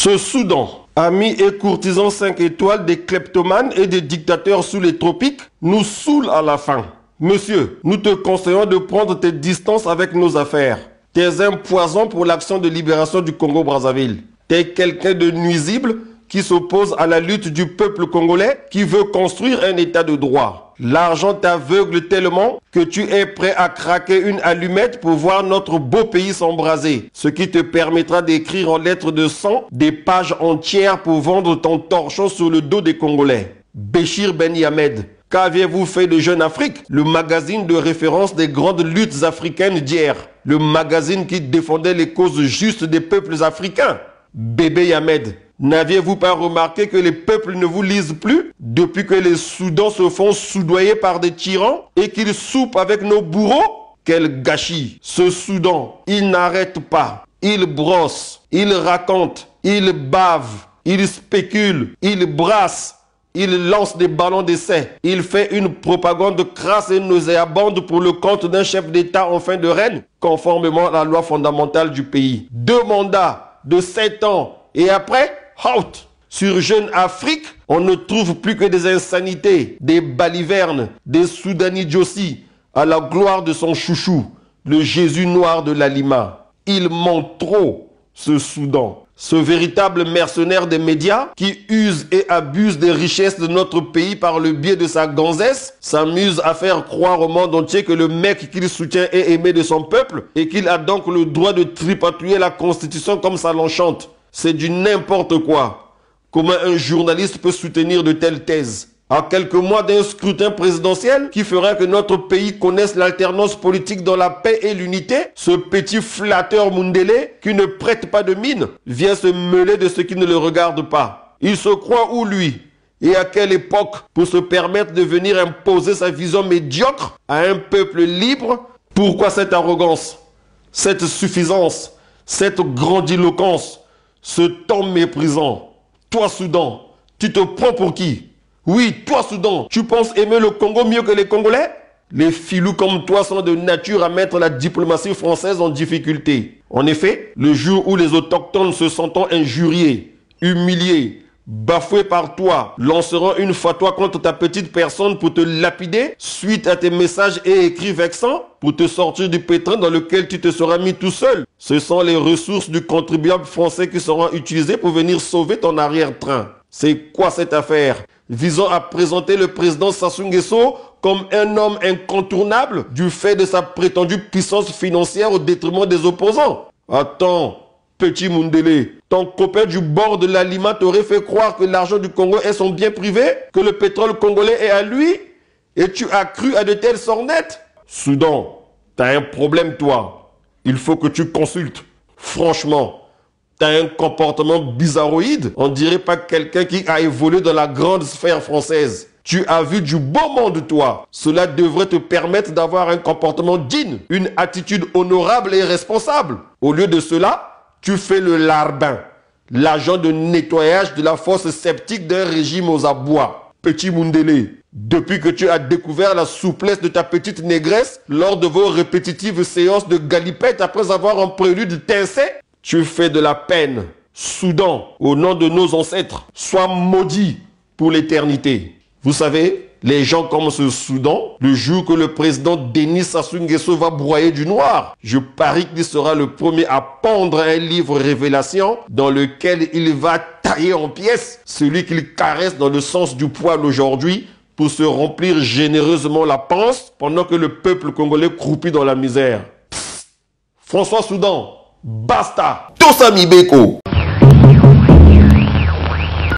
Ce Soudan, amis et courtisans 5 étoiles des kleptomanes et des dictateurs sous les tropiques, nous saoule à la fin. Monsieur, nous te conseillons de prendre tes distances avec nos affaires. T'es un poison pour l'action de libération du Congo-Brazzaville. T'es quelqu'un de nuisible qui s'oppose à la lutte du peuple congolais qui veut construire un état de droit. L'argent t'aveugle tellement que tu es prêt à craquer une allumette pour voir notre beau pays s'embraser. Ce qui te permettra d'écrire en lettres de sang des pages entières pour vendre ton torchon sur le dos des Congolais. Béchir Ben Yamed, qu'aviez-vous fait de Jeune Afrique, le magazine de référence des grandes luttes africaines d'hier, le magazine qui défendait les causes justes des peuples africains? Bébé Yamed, n'aviez-vous pas remarqué que les peuples ne vous lisent plus depuis que les Soudans se font soudoyer par des tyrans et qu'ils soupent avec nos bourreaux? Quel gâchis! Ce Soudan, il n'arrête pas, il brosse, il raconte, il bave, il spécule, il brasse, il lance des ballons d'essai, il fait une propagande crasse et nauséabonde pour le compte d'un chef d'État en fin de règne, conformément à la loi fondamentale du pays. 2 mandats de 7 ans et après, out. Sur Jeune Afrique, on ne trouve plus que des insanités, des balivernes, des Soudani Djossi, à la gloire de son chouchou, le Jésus noir de l'Alima. Il ment trop, ce Soudan. Ce véritable mercenaire des médias qui use et abuse des richesses de notre pays par le biais de sa gonzesse s'amuse à faire croire au monde entier que le mec qu'il soutient est aimé de son peuple et qu'il a donc le droit de tripatouiller la constitution comme ça l'enchante. C'est du n'importe quoi. Comment un journaliste peut soutenir de telles thèses? À quelques mois d'un scrutin présidentiel qui fera que notre pays connaisse l'alternance politique dans la paix et l'unité, ce petit flatteur Mundele, qui ne prête pas de mine, vient se mêler de ce qui ne le regarde pas. Il se croit où lui? Et à quelle époque pour se permettre de venir imposer sa vision médiocre à un peuple libre? Pourquoi cette arrogance, cette suffisance, cette grandiloquence, ce ton méprisant? Toi Soudan, tu te prends pour qui? Oui, toi Soudan, tu penses aimer le Congo mieux que les Congolais? Les filous comme toi sont de nature à mettre la diplomatie française en difficulté. En effet, le jour où les autochtones se sentant injuriés, humiliés, bafoués par toi, lanceront une fatwa contre ta petite personne pour te lapider suite à tes messages et écrits vexants pour te sortir du pétrin dans lequel tu te seras mis tout seul. Ce sont les ressources du contribuable français qui seront utilisées pour venir sauver ton arrière-train. C'est quoi cette affaire visant à présenter le président Sassou Nguesso comme un homme incontournable du fait de sa prétendue puissance financière au détriment des opposants? Attends, petit Mundele, ton copain du bord de l'Alima t'aurait fait croire que l'argent du Congo est son bien privé, que le pétrole congolais est à lui, et tu as cru à de telles sornettes? Soudan, t'as un problème toi. Il faut que tu consultes. Franchement, t'as un comportement bizarroïde. On dirait pas quelqu'un qui a évolué dans la grande sphère française. Tu as vu du beau monde, toi. Cela devrait te permettre d'avoir un comportement digne, une attitude honorable et responsable. Au lieu de cela, tu fais le larbin, l'agent de nettoyage de la fosse septique d'un régime aux abois. Petit Mundele, depuis que tu as découvert la souplesse de ta petite négresse lors de vos répétitives séances de galipette après avoir en prélude tincé, tu fais de la peine. Soudan, au nom de nos ancêtres, sois maudit pour l'éternité. Vous savez, les gens comme ce Soudan, le jour que le président Denis Sassou Nguesso va broyer du noir, je parie qu'il sera le premier à pondre un livre révélation dans lequel il va tailler en pièces celui qu'il caresse dans le sens du poil aujourd'hui pour se remplir généreusement la panse pendant que le peuple congolais croupit dans la misère. Psst. François Soudan, basta! Tosa Mibeko!